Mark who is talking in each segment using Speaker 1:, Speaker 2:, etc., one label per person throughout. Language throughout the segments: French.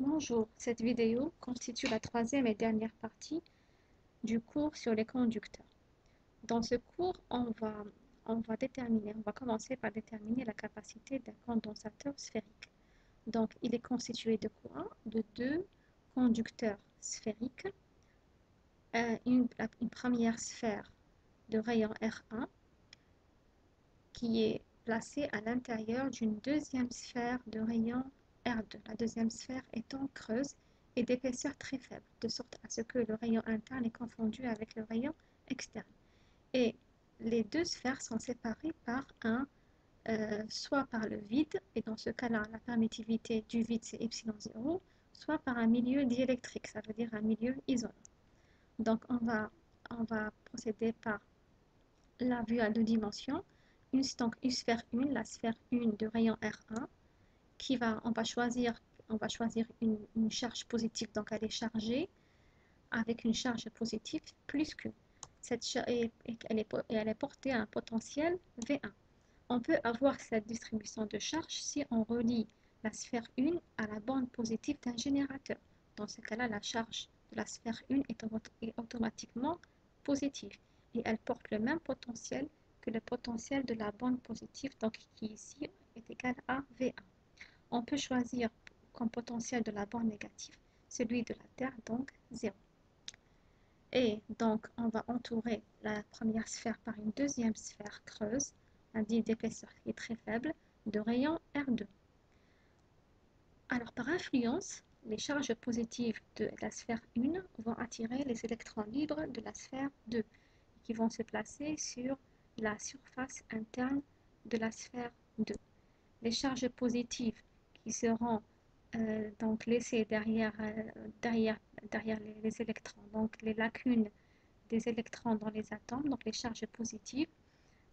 Speaker 1: Bonjour, cette vidéo constitue la troisième et dernière partie du cours sur les conducteurs. Dans ce cours, on va commencer par déterminer la capacité d'un condensateur sphérique. Donc, il est constitué de quoi? De deux conducteurs sphériques, une première sphère de rayon R1 qui est placée à l'intérieur d'une deuxième sphère de rayon R2, la deuxième sphère étant creuse et d'épaisseur très faible, de sorte à ce que le rayon interne est confondu avec le rayon externe. Et les deux sphères sont séparées par soit par le vide, et dans ce cas-là, la permittivité du vide c'est ε0, soit par un milieu diélectrique, ça veut dire un milieu isolant. Donc on va procéder par la vue à deux dimensions. Donc une sphère 1, la sphère 1 de rayon R1, on va choisir une charge positive, donc elle est chargée avec une charge positive plus Q. Elle est portée à un potentiel V1. On peut avoir cette distribution de charge si on relie la sphère 1 à la borne positive d'un générateur. Dans ce cas-là, la charge de la sphère 1 est automatiquement positive et elle porte le même potentiel que le potentiel de la borne positive, donc qui ici est égal à V1. On peut choisir comme potentiel de la borne négative celui de la Terre, donc 0. Et donc, on va entourer la première sphère par une deuxième sphère creuse, indice d'épaisseur qui est très faible, de rayon R2. Alors, par influence, les charges positives de la sphère 1 vont attirer les électrons libres de la sphère 2, qui vont se placer sur la surface interne de la sphère 2. Les charges positives qui seront donc laissées derrière les électrons, donc les lacunes des électrons dans les atomes, donc les charges positives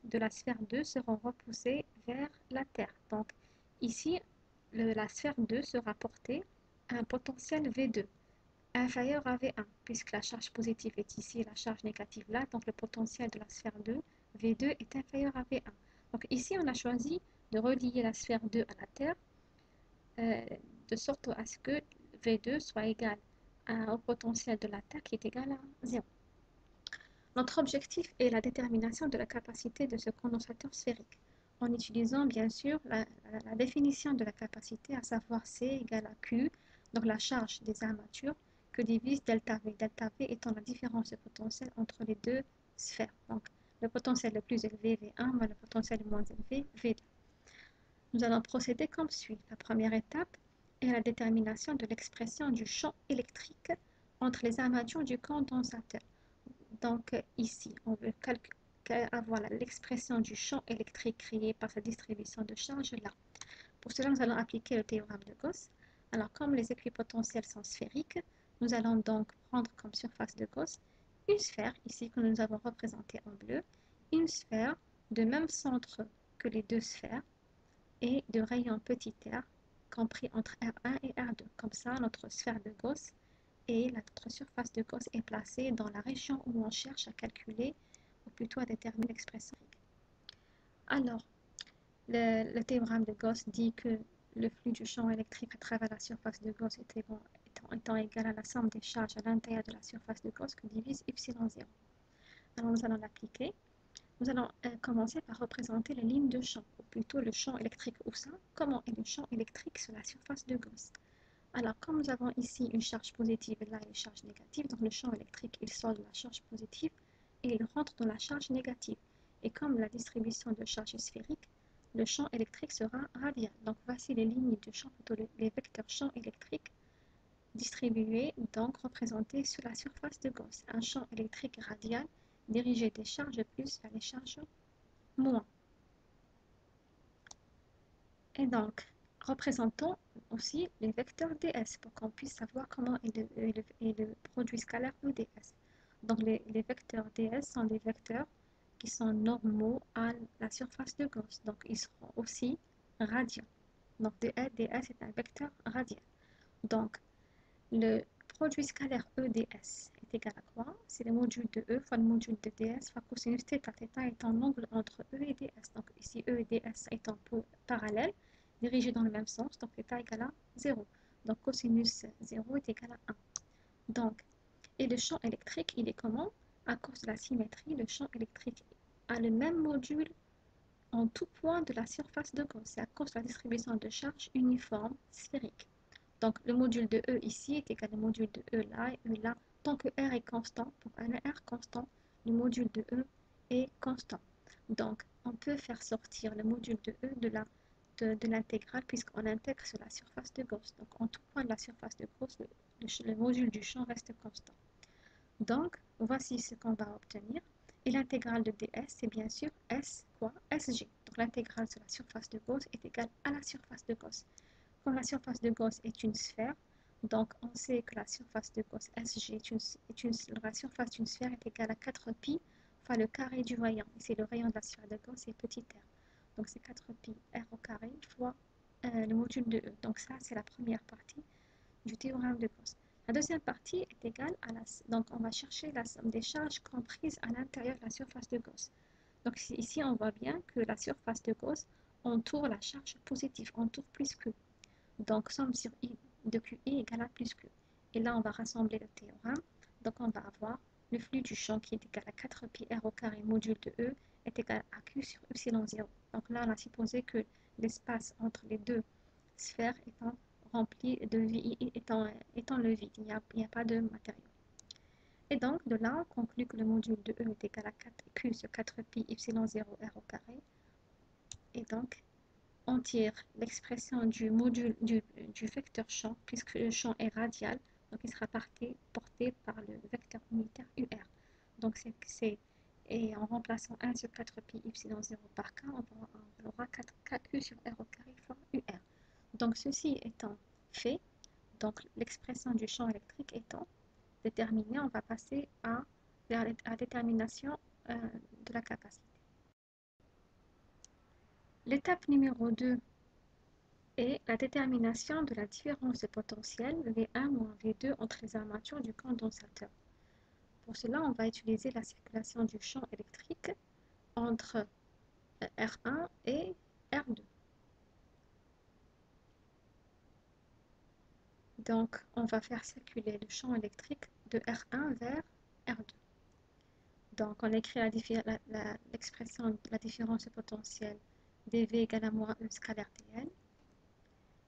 Speaker 1: de la sphère 2 seront repoussées vers la Terre. Donc ici, la sphère 2 sera portée à un potentiel V2 inférieur à V1, puisque la charge positive est ici et la charge négative là, donc le potentiel de la sphère 2, V2 est inférieur à V1. Donc ici, on a choisi de relier la sphère 2 à la Terre, de sorte à ce que V2 soit égal au potentiel de la Terre qui est égal à 0. Notre objectif est la détermination de la capacité de ce condensateur sphérique, en utilisant bien sûr la définition de la capacité, à savoir C égale à Q, donc la charge des armatures, que divise delta V étant la différence de potentiel entre les deux sphères. Donc le potentiel le plus élevé V1 moins le potentiel le moins élevé V2. Nous allons procéder comme suit. La première étape est la détermination de l'expression du champ électrique entre les armatures du condensateur. Donc ici, on veut avoir l'expression du champ électrique créé par cette distribution de charge là. Pour cela, nous allons appliquer le théorème de Gauss. Alors, comme les équipotentiels sont sphériques, nous allons donc prendre comme surface de Gauss une sphère, ici que nous avons représentée en bleu, une sphère de même centre que les deux sphères et de rayon petit r compris entre R1 et R2. Comme ça, notre sphère de Gauss et notre surface de Gauss est placée dans la région où on cherche à calculer, ou plutôt à déterminer l'expression. Alors, le théorème de Gauss dit que le flux du champ électrique à travers la surface de Gauss étant égal à la somme des charges à l'intérieur de la surface de Gauss que divise ε0. Alors, nous allons l'appliquer. Nous allons commencer par représenter les lignes de champ, ou plutôt le champ électrique au sein. Comment est le champ électrique sur la surface de Gauss? Alors, comme nous avons ici une charge positive et là une charge négative, donc le champ électrique, il sort de la charge positive et il rentre dans la charge négative. Et comme la distribution de charge est sphérique, le champ électrique sera radial. Donc, voici les lignes de champ, plutôt les vecteurs champ électrique distribués, donc représentés sur la surface de Gauss. Un champ électrique radial dirigé des charges plus vers les charges moins. Et donc, représentons aussi les vecteurs ds pour qu'on puisse savoir comment est le produit scalaire EDS. Donc, les vecteurs ds sont des vecteurs qui sont normaux à la surface de Gauss. Donc, ils seront aussi radiaux. Donc, ds est un vecteur radial. Donc, le produit scalaire EDS est égal à quoi? C'est le module de E fois le module de ds fois cosinus θ. Θ étant l'angle entre E et ds. Donc ici, E et ds étant parallèles, dirigés dans le même sens, donc θ égale à 0. Donc cosinus 0 est égal à 1. Donc, et le champ électrique, il est comment? À cause de la symétrie, le champ électrique a le même module en tout point de la surface de Gauss. C'est à cause de la distribution de charge uniforme sphérique. Donc, le module de E ici est égal au module de E là et E là. Tant que R est constant, pour un R constant, le module de E est constant. Donc, on peut faire sortir le module de E de l'intégrale puisqu'on intègre sur la surface de Gauss. Donc, en tout point de la surface de Gauss, le module du champ reste constant. Donc, voici ce qu'on va obtenir. Et l'intégrale de ds, c'est bien sûr S, quoi? Sg. Donc, l'intégrale sur la surface de Gauss est égale à la surface de Gauss. Comme la surface de Gauss est une sphère, donc on sait que la surface de Gauss Sg la surface d'une sphère est égale à 4π fois le carré du rayon. Ici, le rayon de la sphère de Gauss c'est petit r. Donc, c'est 4π r au carré fois le module de E. Donc, ça, c'est la première partie du théorème de Gauss. La deuxième partie est égale à la... Donc, on va chercher la somme des charges comprises à l'intérieur de la surface de Gauss. Donc, ici, on voit bien que la surface de Gauss entoure la charge positive, entoure plus que. Donc, somme sur I de QI égale à plus Q. Et là, on va rassembler le théorème. Donc, on va avoir le flux du champ qui est égal à 4π r au carré module de E est égal à Q sur epsilon 0. Donc là, on a supposé que l'espace entre les deux sphères étant rempli de vide, étant le vide. Il n'y a pas de matériau. Et donc, de là, on conclut que le module de E est égal à 4Q sur 4π epsilon 0 r au carré. Et donc, on tire l'expression du module du vecteur champ, puisque le champ est radial, donc il sera porté par le vecteur unitaire UR. Donc et en remplaçant 1 sur 4π epsilon 0 par k, on aura 4q sur r au carré fois UR. Donc ceci étant fait, donc l'expression du champ électrique étant déterminée, on va passer à la détermination de la capacité. L'étape numéro 2 est la détermination de la différence de potentiel V1 moins V2 entre les armatures du condensateur. Pour cela, on va utiliser la circulation du champ électrique entre R1 et R2. Donc, on va faire circuler le champ électrique de R1 vers R2. Donc, on écrit l'expression de la différence de potentiel dV égale à moins E scalaire dl.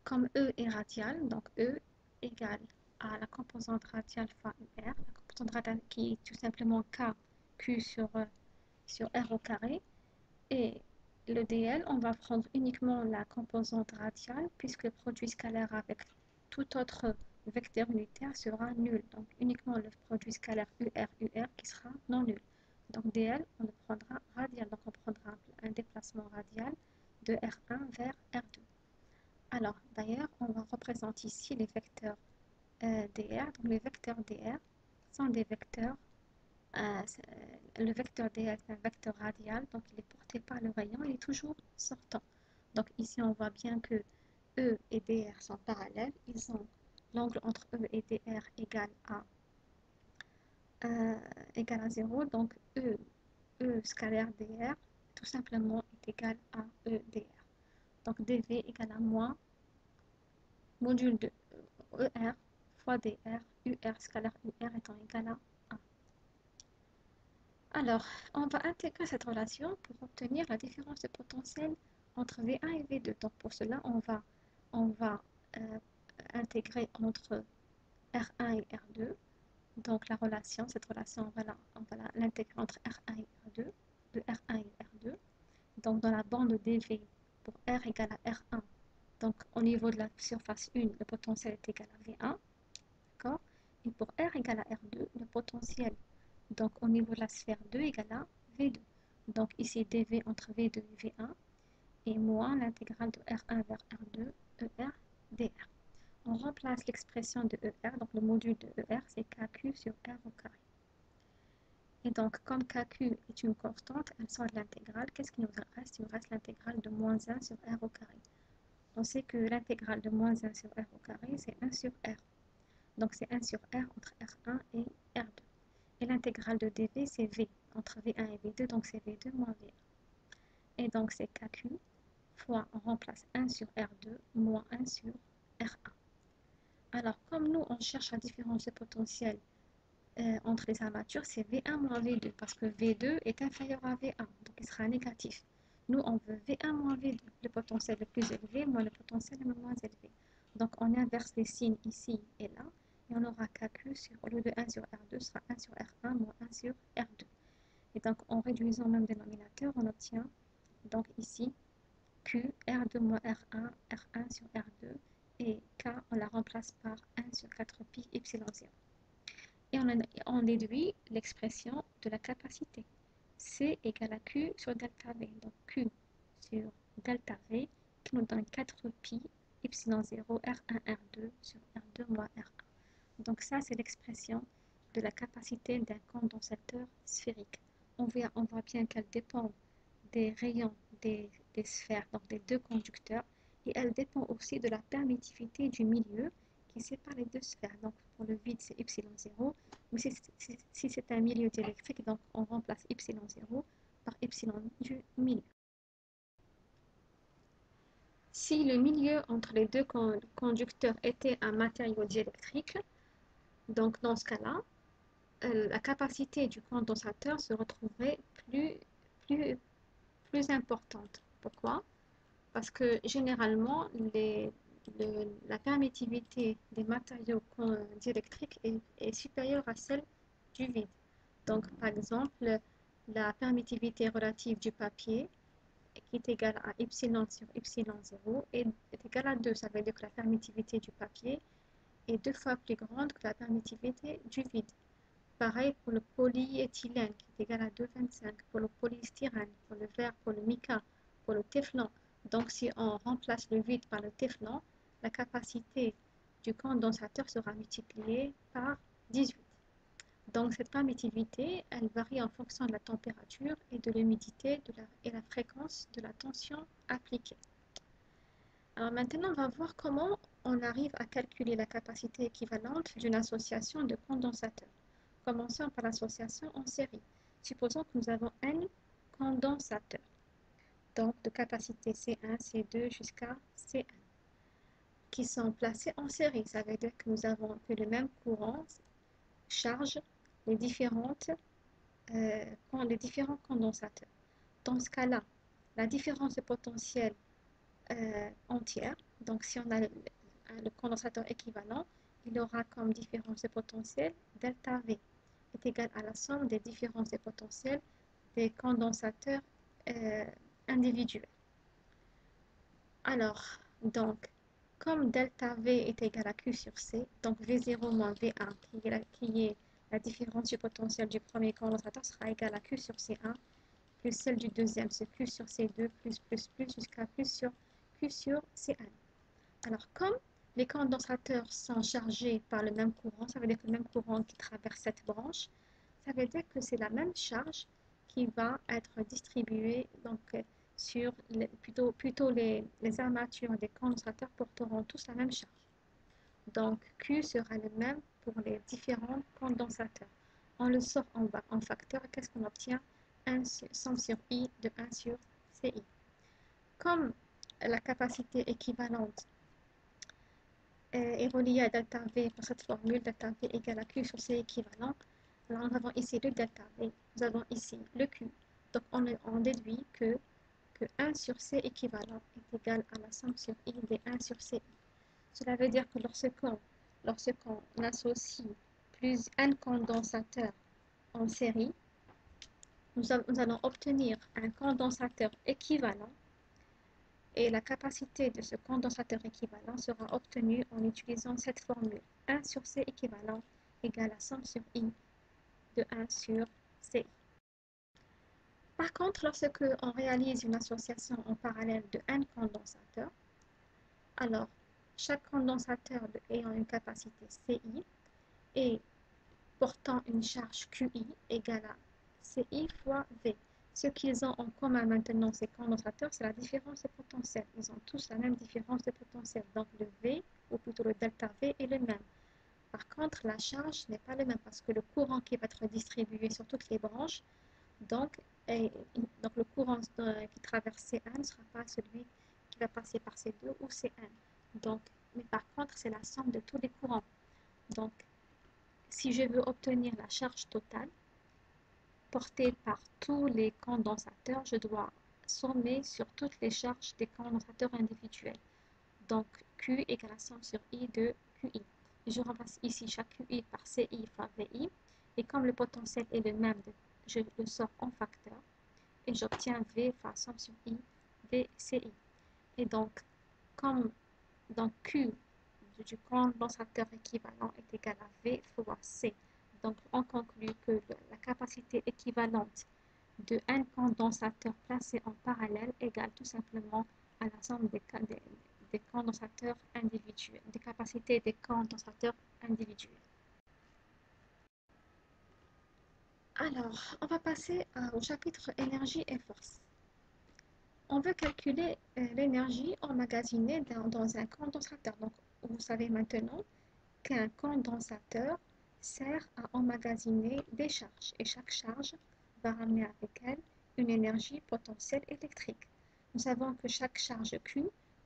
Speaker 1: Comme E est radial, donc E égale à la composante radiale fois UR, la composante radiale qui est tout simplement Q sur R au carré. Et le dl, on va prendre uniquement la composante radiale puisque le produit scalaire avec tout autre vecteur unitaire sera nul. Donc uniquement le produit scalaire UR qui sera non nul. Donc dl, on le prendra radial. Donc on prendra un déplacement radial de R1 vers R2. Alors, d'ailleurs, on va représenter ici les vecteurs dr. Donc, les vecteurs dr sont des vecteurs. Le vecteur dr est un vecteur radial, donc il est porté par le rayon, il est toujours sortant. Donc, ici, on voit bien que E et dr sont parallèles. Ils ont l'angle entre E et dr égal à 0. Donc, E scalaire dr, tout simplement, est égal à E dr. Donc, dv égale à moins module de ER fois dr, UR scalaire UR étant égal à 1. Alors, on va intégrer cette relation pour obtenir la différence de potentiel entre V1 et V2. Donc, pour cela, on va intégrer entre R1 et R2. Donc, cette relation, on va l'intégrer entre R1 et R2, de R1 et R2. Donc, dans la bande dV, pour R égale à R1, donc au niveau de la surface 1, le potentiel est égal à V1. D'accord? Et pour R égale à R2, le potentiel, donc au niveau de la sphère 2 égale à V2. Donc ici, dV entre V2 et V1, et moins l'intégrale de R1 vers R2, ER dr. On remplace l'expression de ER, donc le module de ER, c'est KQ sur R au carré. Et donc, comme KQ est une constante, elle sort de l'intégrale. Qu'est-ce qu'il nous reste? Il nous reste l'intégrale de moins 1 sur R au carré. On sait que l'intégrale de moins 1 sur R au carré, c'est 1 sur R. Donc, c'est 1 sur R entre R1 et R2. Et l'intégrale de dV, c'est V entre V1 et V2, donc c'est V2 moins V1. Et donc, c'est KQ fois, on remplace 1 sur R2 moins 1 sur R1. Alors, comme nous, on cherche la différence de potentiel entre les armatures, c'est V1 moins V2, parce que V2 est inférieur à V1, donc il sera négatif. Nous, on veut V1 moins V2, le potentiel le plus élevé moins le potentiel le moins élevé. Donc, on inverse les signes ici et là, et on aura KQ sur, au lieu de 1 sur R2, sera 1 sur R1 moins 1 sur R2. Et donc, en réduisant le même dénominateur, on obtient donc ici Q, R2 moins R1, R1 sur R2, et K, on la remplace par 1 sur 4 pi epsilon 0. Et on déduit l'expression de la capacité. C égale à Q sur delta V. Donc Q sur delta V qui nous donne 4 pi epsilon 0 R1 R2 sur R2 moins R1. Donc ça, c'est l'expression de la capacité d'un condensateur sphérique. On voit bien qu'elle dépend des rayons des sphères, donc des deux conducteurs, et elle dépend aussi de la permittivité du milieu qui sépare les deux sphères. Donc pour le vide, c'est epsilon 0, mais si c'est un milieu diélectrique, donc on remplace epsilon 0 par epsilon du milieu. Si le milieu entre les deux conducteurs était un matériau diélectrique, donc dans ce cas-là, la capacité du condensateur se retrouverait plus, plus importante. Pourquoi? Parce que généralement, la permittivité des matériaux diélectriques est supérieure à celle du vide. Donc, par exemple, la permittivité relative du papier, qui est égale à epsilon sur epsilon 0, est égale à 2. Ça veut dire que la permittivité du papier est 2 fois plus grande que la permittivité du vide. Pareil pour le polyéthylène, qui est égal à 2,25, pour le polystyrène, pour le verre, pour le mica, pour le téflon. Donc, si on remplace le vide par le téflon, la capacité du condensateur sera multipliée par 18. Donc, cette permittivité, elle varie en fonction de la température et de l'humidité et la fréquence de la tension appliquée. Alors maintenant, on va voir comment on arrive à calculer la capacité équivalente d'une association de condensateurs. Commençons par l'association en série. Supposons que nous avons n condensateurs, donc de capacité C1, C2 jusqu'à Cn, qui sont placés en série. Ça veut dire que nous avons que le même courant charge les différents condensateurs. Dans ce cas-là, la différence de potentiel entière, donc si on a le condensateur équivalent, il aura comme différence de potentiel delta V est égal à la somme des différences des potentiels des condensateurs individuels. Alors, donc, comme delta V est égal à Q sur C, donc V0 moins V1, qui est la différence du potentiel du premier condensateur, sera égal à Q sur C1, plus celle du deuxième, c'est Q sur C2, plus, jusqu'à Q sur Cn. Alors, comme les condensateurs sont chargés par le même courant, ça veut dire que le même courant qui traverse cette branche, ça veut dire que c'est la même charge qui va être distribuée donc, sur plutôt les armatures des condensateurs porteront tous la même charge. Donc Q sera le même pour les différents condensateurs. On le sort en facteur, qu'est-ce qu'on obtient? 100 sur I de 1 sur Ci. Comme la capacité équivalente est reliée à delta V par cette formule, delta V égale à Q sur C équivalent, alors nous avons ici le delta V, nous avons ici le Q. Donc on déduit que 1 sur C équivalent est égal à la somme sur I de 1 sur Ci. Cela veut dire que lorsqu'on associe un condensateur en série, nous allons obtenir un condensateur équivalent et la capacité de ce condensateur équivalent sera obtenue en utilisant cette formule. 1 sur C équivalent égale à somme sur I de 1 sur Ci. Par contre, lorsque on réalise une association en parallèle de n condensateurs, alors chaque condensateur ayant une capacité Ci et portant une charge QI égale à Ci fois V. Ce qu'ils ont en commun maintenant, ces condensateurs, c'est la différence de potentiel. Ils ont tous la même différence de potentiel. Donc le V, ou plutôt le delta V, est le même. Par contre, la charge n'est pas le même parce que le courant qui va être distribué sur toutes les branches, donc le courant qui traverse Cn ne sera pas celui qui va passer par C2 ou Cn. Donc mais par contre, c'est la somme de tous les courants. Donc, si je veux obtenir la charge totale portée par tous les condensateurs, je dois sommer sur toutes les charges des condensateurs individuels. Donc, Q égale la somme sur I de QI. Je remplace ici chaque QI par CI fois VI. Et comme le potentiel est le même, je le sors en facteur. Et j'obtiens V fois somme sur I VCI. Et donc, comme donc Q du condensateur équivalent est égal à V fois C. Donc, on conclut que la capacité équivalente de un condensateur placé en parallèle égale tout simplement à la somme des condensateurs individuels, des capacités des condensateurs individuels. Alors, on va passer au chapitre énergie et force. On veut calculer l'énergie emmagasinée dans un condensateur. Donc, vous savez maintenant qu'un condensateur sert à emmagasiner des charges et chaque charge va ramener avec elle une énergie potentielle électrique. Nous savons que chaque charge Q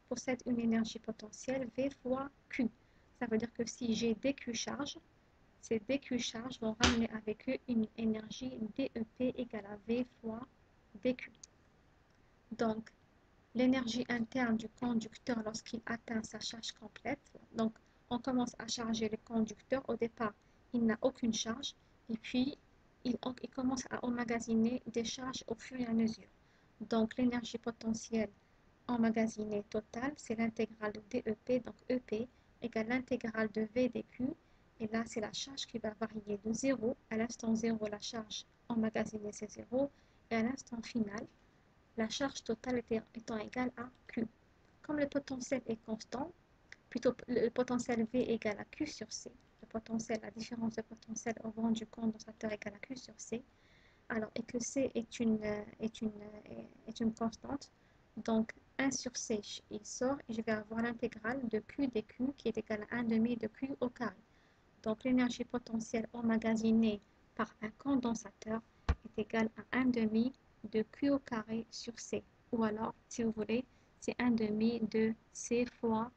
Speaker 1: possède une énergie potentielle V fois Q. Ça veut dire que si j'ai dQ charges, ces dQ charges vont ramener avec eux une énergie DEP égale à V fois dQ. Donc, l'énergie interne du conducteur lorsqu'il atteint sa charge complète, donc on commence à charger le conducteur. Au départ, il n'a aucune charge et puis il commence à emmagasiner des charges au fur et à mesure. Donc l'énergie potentielle emmagasinée totale, c'est l'intégrale de DEP, donc EP égale l'intégrale de V dQ. Et là, c'est la charge qui va varier de 0. À l'instant 0, la charge emmagasinée, c'est 0. Et à l'instant final, la charge totale étant égale à Q. Comme le potentiel est constant, plutôt le potentiel V égale à Q sur C, le potentiel, la différence de potentiel au rang du condensateur égale à Q sur C, alors, et que C est une constante, donc 1 sur C, il sort, et je vais avoir l'intégrale de Q dQ qui est égale à 1 demi de Q au carré. Donc, l'énergie potentielle emmagasinée par un condensateur est égale à 1 demi de Q au carré sur C. Ou alors, si vous voulez, c'est 1 demi de C fois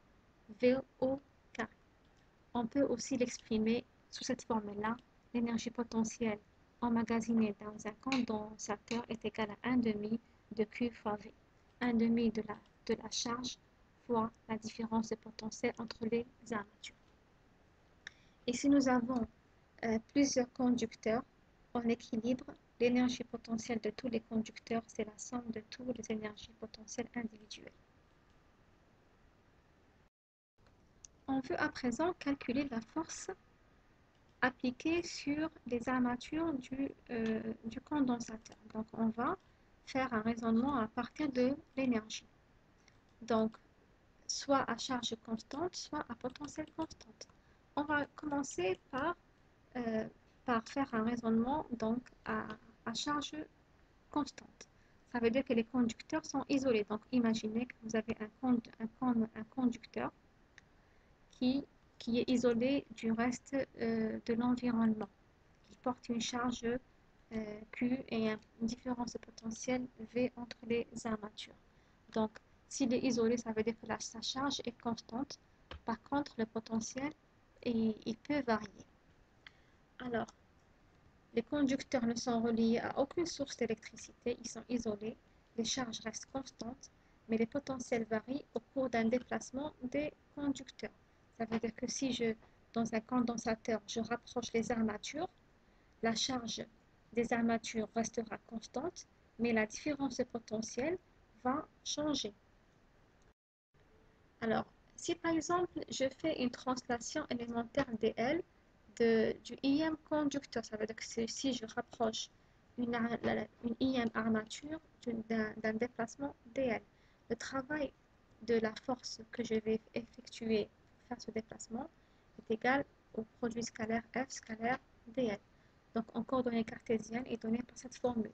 Speaker 1: V au carré. On peut aussi l'exprimer sous cette formule-là. L'énergie potentielle emmagasinée dans un condensateur est égale à 1 demi de Q fois V. 1 demi de la charge fois la différence de potentiel entre les armatures. Et si nous avons plusieurs conducteurs en équilibre, l'énergie potentielle de tous les conducteurs, c'est la somme de toutes les énergies potentielles individuelles. On veut à présent calculer la force appliquée sur les armatures du condensateur. Donc, on va faire un raisonnement à partir de l'énergie. Donc, soit à charge constante, soit à potentiel constante. On va commencer par faire un raisonnement donc à charge constante. Ça veut dire que les conducteurs sont isolés. Donc, imaginez que vous avez un conducteur qui est isolé du reste de l'environnement, qui porte une charge Q et une différence de potentiel V entre les armatures. Donc, s'il est isolé, ça veut dire que sa charge est constante. Par contre, le potentiel, il peut varier. Alors, les conducteurs ne sont reliés à aucune source d'électricité, ils sont isolés, les charges restent constantes, mais les potentiels varient au cours d'un déplacement des conducteurs. Ça veut dire que si dans un condensateur, je rapproche les armatures, la charge des armatures restera constante, mais la différence de potentiel va changer. Alors, si par exemple, je fais une translation élémentaire dl du IM conducteur, ça veut dire que si je rapproche une IM armature d'un déplacement dl, le travail de la force que je vais effectuer pour faire ce déplacement est égal au produit scalaire F scalaire dl. Donc, en coordonnées cartésiennes est donné par cette formule.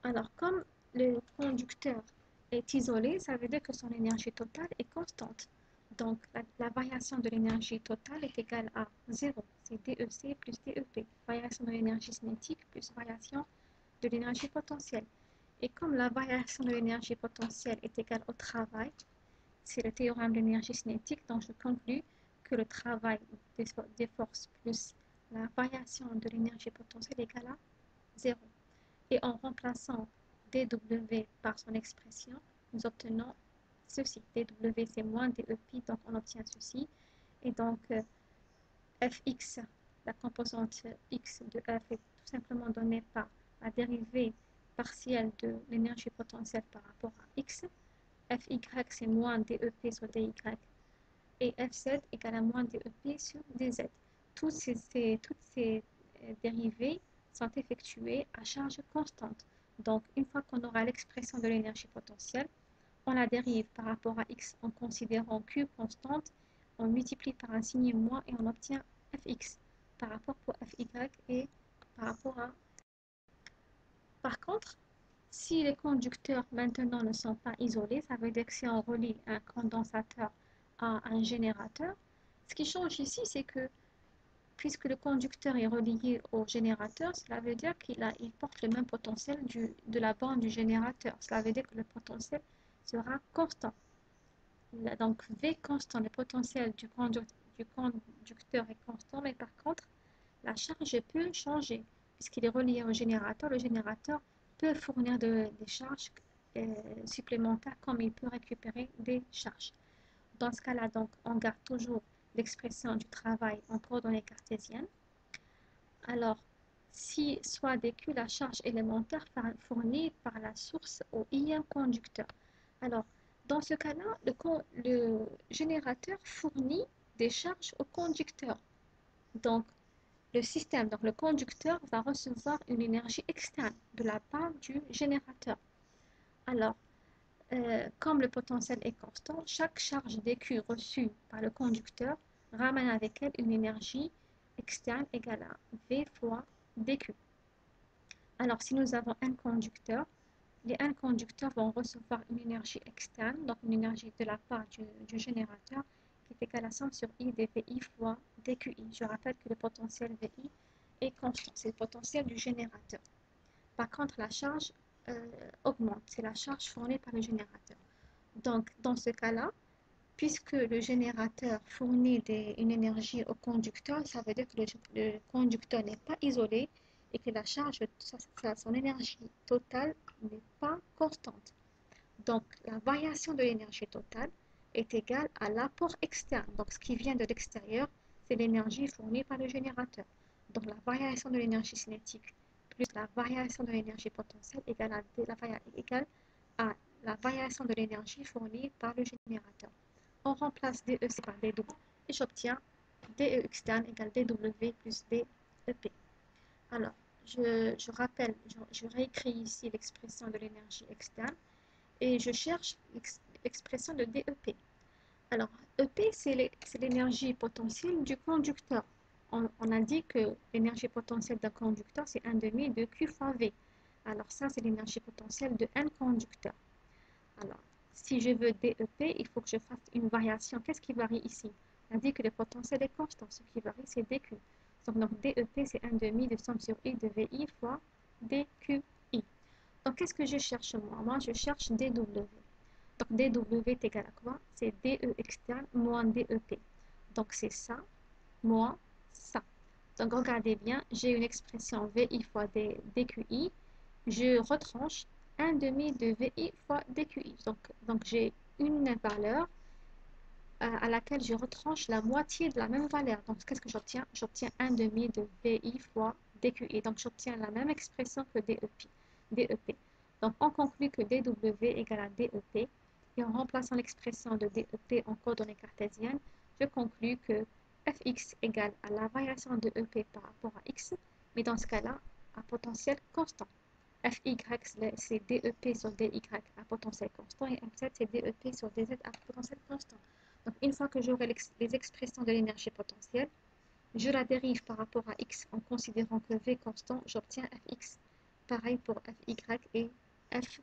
Speaker 1: Alors, comme le conducteur est isolé, ça veut dire que son énergie totale est constante. Donc, la variation de l'énergie totale est égale à 0. C'est DEC plus DEP. Variation de l'énergie cinétique plus variation de l'énergie potentielle. Et comme la variation de l'énergie potentielle est égale au travail, c'est le théorème de l'énergie cinétique, donc je conclus que le travail des forces plus la variation de l'énergie potentielle égale à 0. Et en remplaçant dW par son expression, nous obtenons ceci. dW c'est moins dEpi, donc on obtient ceci. Et donc Fx, la composante x de F est tout simplement donnée par la dérivée partielle de l'énergie potentielle par rapport à x. Fy c'est moins dEp sur dy. Et Fz égale à moins dEp sur dz. Toutes ces dérivées sont effectuées à charge constante. Donc, une fois qu'on aura l'expression de l'énergie potentielle, on la dérive par rapport à x en considérant q constante, on multiplie par un signe moins et on obtient fx par rapport pour fy et par rapport à... Par contre, si les conducteurs maintenant ne sont pas isolés, ça veut dire que si on relie un condensateur à un générateur, ce qui change ici, c'est que puisque le conducteur est relié au générateur, cela veut dire qu'il porte le même potentiel de la bande du générateur. Cela veut dire que le potentiel sera constant. Donc V constant, le potentiel du conducteur est constant, mais par contre, la charge peut changer. Puisqu'il est relié au générateur, le générateur peut fournir des charges supplémentaires comme il peut récupérer des charges. Dans ce cas-là, donc, on garde toujours l'expression du travail en coordonnées cartésiennes. Alors, si soit dQ la charge élémentaire fournie par la source au ion conducteur. Alors, dans ce cas-là, le générateur fournit des charges au conducteur. Donc, le conducteur va recevoir une énergie externe de la part du générateur. Alors, comme le potentiel est constant, chaque charge dQ reçue par le conducteur ramène avec elle une énergie externe égale à V fois dQ. Alors, si nous avons un conducteur, les un conducteurs vont recevoir une énergie externe, donc une énergie de la part du générateur, qui est égale à somme sur I de VI fois dQI. Je rappelle que le potentiel VI est constant, c'est le potentiel du générateur. Par contre, la charge augmente, c'est la charge fournie par le générateur. Donc, dans ce cas-là, puisque le générateur fournit une énergie au conducteur, ça veut dire que le conducteur n'est pas isolé et que la charge, son énergie totale n'est pas constante. Donc, la variation de l'énergie totale est égale à l'apport externe. Donc, ce qui vient de l'extérieur, c'est l'énergie fournie par le générateur. Donc, la variation de l'énergie cinétique plus la variation de l'énergie potentielle égale à la variation de l'énergie fournie par le générateur. On remplace DEC par DW et j'obtiens DE externe égale DW plus DEP. Alors, je rappelle, je réécris ici l'expression de l'énergie externe et je cherche l'expression de DEP. Alors, EP, c'est l'énergie potentielle du conducteur. On a dit que l'énergie potentielle d'un conducteur, c'est 1,5 de Q fois V. Alors, ça, c'est l'énergie potentielle de un conducteur. Alors, si je veux DEP, il faut que je fasse une variation. Qu'est-ce qui varie ici? On a dit que le potentiel est constant. Ce qui varie, c'est DQ. Donc, DEP, c'est 1,5 de somme sur I de VI fois DQI. Donc, qu'est-ce que je cherche moi? Moi, je cherche DW. Donc, dW est égal à quoi? C'est DE externe moins DEP. Donc, c'est ça moins ça. Donc, regardez bien, j'ai une expression VI fois DQI. Je retranche 1,5 de VI fois DQI. Donc j'ai une valeur à laquelle je retranche la moitié de la même valeur. Donc, qu'est-ce que j'obtiens? J'obtiens 1,5 de VI fois DQI. Donc, j'obtiens la même expression que DEP. Donc, on conclut que dW égale à DEP. Et en remplaçant l'expression de DEP en coordonnées cartésiennes, je conclus que Fx égale à la variation de EP par rapport à x, mais dans ce cas-là, à potentiel constant. Fy, c'est DEP sur DY à potentiel constant, et Fz, c'est DEP sur DZ à potentiel constant. Donc, une fois que j'aurai les expressions de l'énergie potentielle, je la dérive par rapport à x en considérant que V constant, j'obtiens Fx. Pareil pour Fy et Fz.